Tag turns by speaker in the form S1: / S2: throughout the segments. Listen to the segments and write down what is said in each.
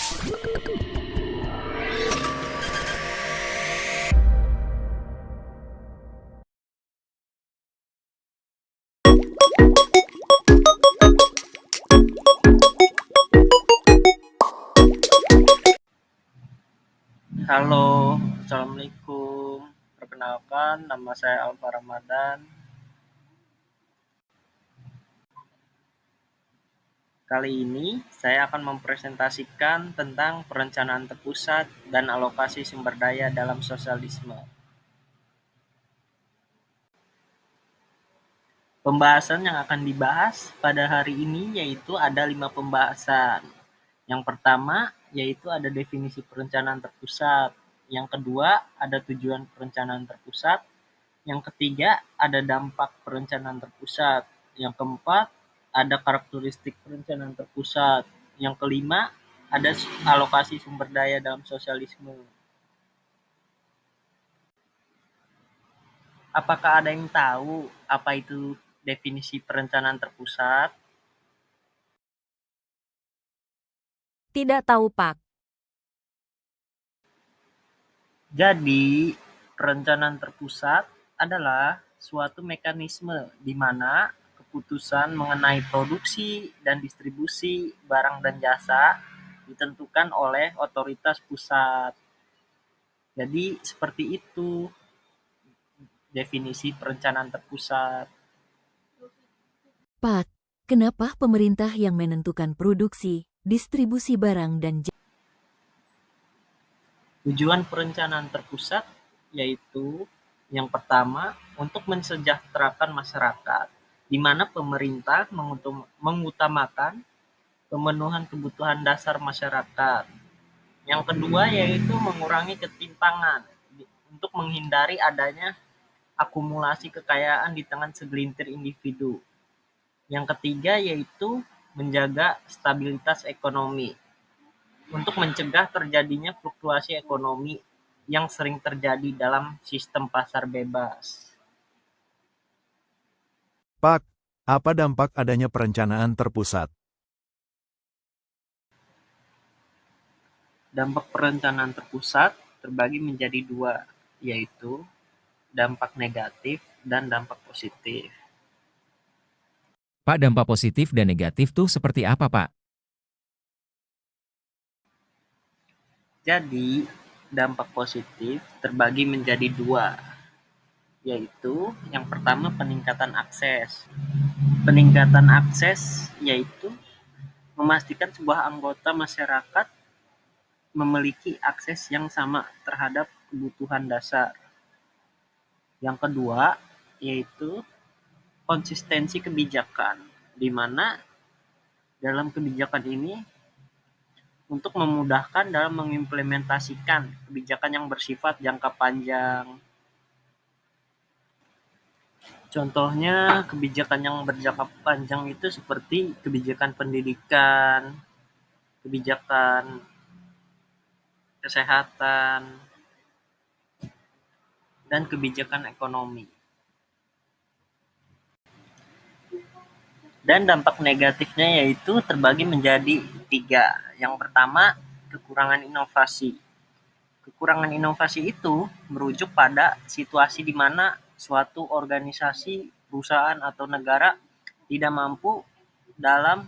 S1: Halo, Assalamualaikum. Perkenalkan, nama saya Alfa Ramadan. Kali ini saya akan mempresentasikan tentang perencanaan terpusat dan alokasi sumber daya dalam sosialisme. Pembahasan yang akan dibahas pada hari ini yaitu ada 5 pembahasan. Yang pertama yaitu ada definisi perencanaan terpusat. Yang kedua ada tujuan perencanaan terpusat. Yang ketiga ada dampak perencanaan terpusat. Yang keempat ada karakteristik perencanaan terpusat. Yang kelima ada alokasi sumber daya dalam sosialisme. Apakah ada yang tahu apa itu definisi perencanaan terpusat?
S2: Tidak tahu, Pak.
S1: Jadi, perencanaan terpusat adalah suatu mekanisme di mana keputusan mengenai produksi dan distribusi barang dan jasa ditentukan oleh otoritas pusat. Jadi, seperti itu definisi perencanaan terpusat.
S2: Pak, kenapa pemerintah yang menentukan produksi, distribusi barang dan
S1: Tujuan perencanaan terpusat yaitu yang pertama untuk mensejahterakan masyarakat, di mana pemerintah mengutamakan pemenuhan kebutuhan dasar masyarakat. Yang kedua yaitu mengurangi ketimpangan untuk menghindari adanya akumulasi kekayaan di tangan segelintir individu. Yang ketiga yaitu menjaga stabilitas ekonomi untuk mencegah terjadinya fluktuasi ekonomi yang sering terjadi dalam sistem pasar bebas.
S3: Pak, apa dampak adanya perencanaan terpusat?
S1: Dampak perencanaan terpusat terbagi menjadi dua, yaitu dampak negatif dan dampak positif.
S4: Pak, dampak positif dan negatif tuh seperti apa, Pak?
S1: Jadi, dampak positif terbagi menjadi dua, yaitu yang pertama peningkatan akses. Peningkatan akses yaitu memastikan sebuah anggota masyarakat memiliki akses yang sama terhadap kebutuhan dasar. Yang kedua yaitu konsistensi kebijakan, di mana dalam kebijakan ini untuk memudahkan dalam mengimplementasikan kebijakan yang bersifat jangka panjang. Contohnya kebijakan yang berjangka panjang itu seperti kebijakan pendidikan, kebijakan kesehatan, dan kebijakan ekonomi. Dan dampak negatifnya yaitu terbagi menjadi 3. Yang pertama, kekurangan inovasi. Kekurangan inovasi itu merujuk pada situasi di mana suatu organisasi, perusahaan, atau negara tidak mampu dalam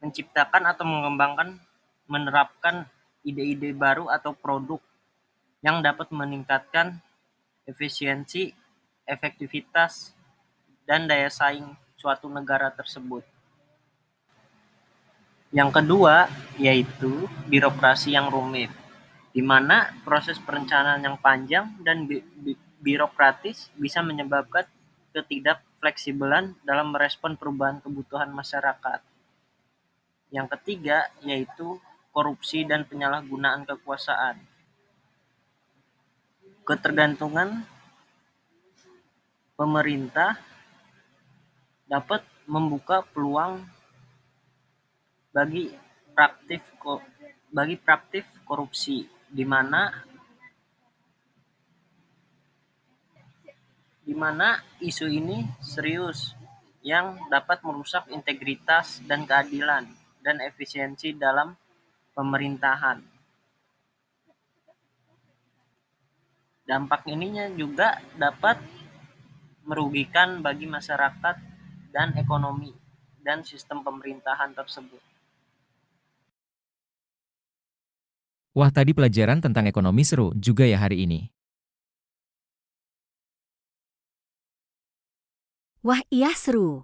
S1: menciptakan atau mengembangkan, menerapkan ide-ide baru atau produk yang dapat meningkatkan efisiensi, efektivitas, dan daya saing suatu negara tersebut. Yang kedua, yaitu birokrasi yang rumit, di mana proses perencanaan yang panjang dan birokratis bisa menyebabkan ketidakfleksibelan dalam merespon perubahan kebutuhan masyarakat. Yang ketiga, yaitu korupsi dan penyalahgunaan kekuasaan. Ketergantungan pemerintah dapat membuka peluang bagi praktik korupsi, di mana isu ini serius yang dapat merusak integritas dan keadilan dan efisiensi dalam pemerintahan. Dampak ininya juga dapat merugikan bagi masyarakat dan ekonomi dan sistem pemerintahan tersebut.
S4: Wah, tadi pelajaran tentang ekonomi seru juga ya hari ini.
S2: Wah, iya seru.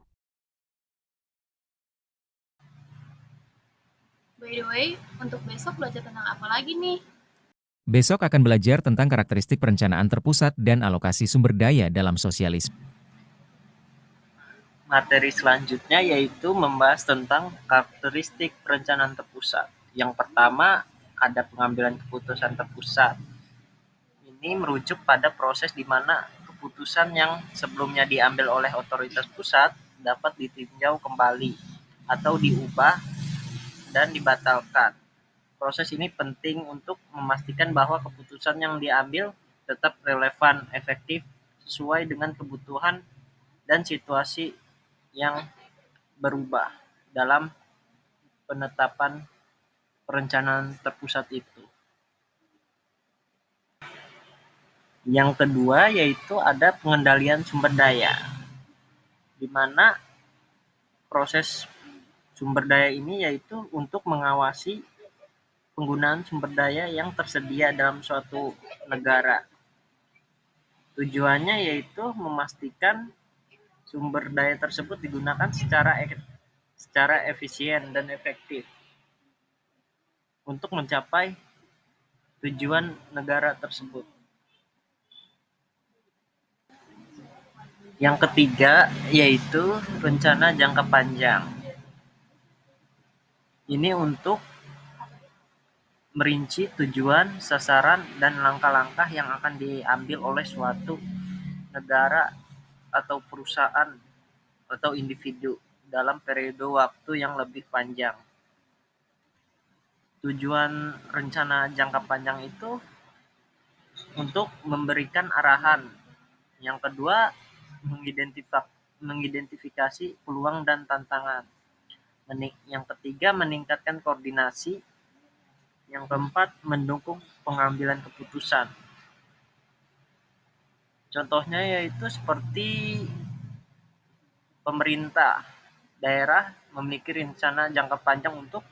S5: By the way, untuk besok belajar tentang apa lagi nih?
S4: Besok akan belajar tentang karakteristik perencanaan terpusat dan alokasi sumber daya dalam sosialisme.
S1: Materi selanjutnya yaitu membahas tentang karakteristik perencanaan terpusat. Yang pertama, ada pengambilan keputusan terpusat. Ini merujuk pada proses di mana keputusan yang sebelumnya diambil oleh otoritas pusat dapat ditinjau kembali atau diubah dan dibatalkan. Proses ini penting untuk memastikan bahwa keputusan yang diambil tetap relevan, efektif, sesuai dengan kebutuhan dan situasi yang berubah dalam penetapan perencanaan terpusat itu. Yang kedua yaitu ada pengendalian sumber daya, di mana proses sumber daya ini yaitu untuk mengawasi penggunaan sumber daya yang tersedia dalam suatu negara. Tujuannya yaitu memastikan sumber daya tersebut digunakan secara efisien dan efektif untuk mencapai tujuan negara tersebut. Yang ketiga yaitu rencana jangka panjang. Ini untuk merinci tujuan, sasaran, dan langkah-langkah yang akan diambil oleh suatu negara atau perusahaan atau individu dalam periode waktu yang lebih panjang. Tujuan rencana jangka panjang itu untuk memberikan arahan. Yang kedua, mengidentifikasi peluang dan tantangan. Yang ketiga, meningkatkan koordinasi. Yang keempat, mendukung pengambilan keputusan. Contohnya yaitu seperti pemerintah daerah memiliki rencana jangka panjang untuk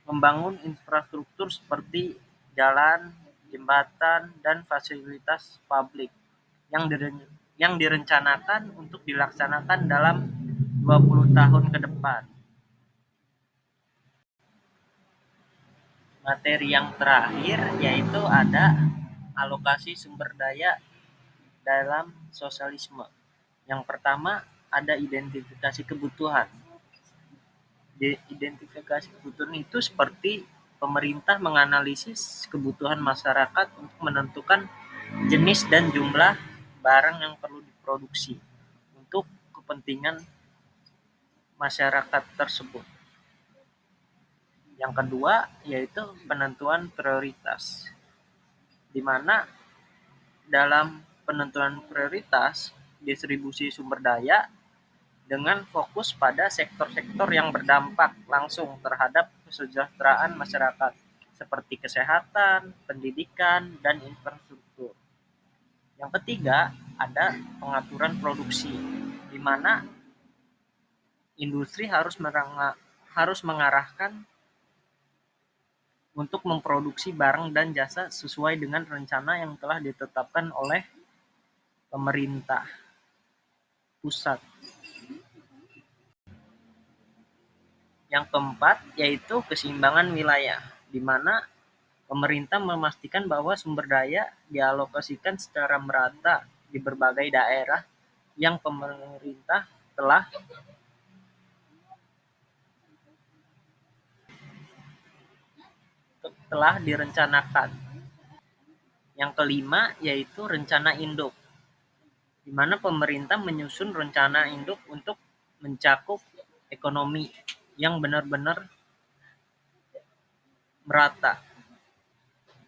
S1: membangun infrastruktur seperti jalan, jembatan, dan fasilitas publik yang direncanakan untuk dilaksanakan dalam 20 tahun ke depan. Materi yang terakhir yaitu ada alokasi sumber daya dalam sosialisme. Yang pertama ada identifikasi kebutuhan. Identifikasi kebutuhan itu seperti pemerintah menganalisis kebutuhan masyarakat untuk menentukan jenis dan jumlah barang yang perlu diproduksi untuk kepentingan masyarakat tersebut. Yang kedua yaitu penentuan prioritas, di mana dalam penentuan prioritas distribusi sumber daya dengan fokus pada sektor-sektor yang berdampak langsung terhadap kesejahteraan masyarakat seperti kesehatan, pendidikan, dan infrastruktur. Yang ketiga, ada pengaturan produksi, di mana industri harus mengarahkan untuk memproduksi barang dan jasa sesuai dengan rencana yang telah ditetapkan oleh pemerintah pusat. Yang keempat yaitu keseimbangan wilayah, di mana pemerintah memastikan bahwa sumber daya dialokasikan secara merata di berbagai daerah yang pemerintah telah direncanakan. Yang kelima yaitu rencana induk, di mana pemerintah menyusun rencana induk untuk mencakup ekonomi yang benar-benar merata.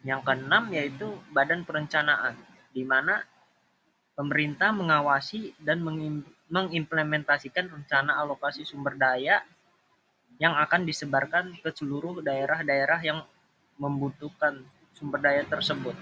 S1: Yang keenam yaitu badan perencanaan, di mana pemerintah mengawasi dan mengimplementasikan rencana alokasi sumber daya yang akan disebarkan ke seluruh daerah-daerah yang membutuhkan sumber daya tersebut.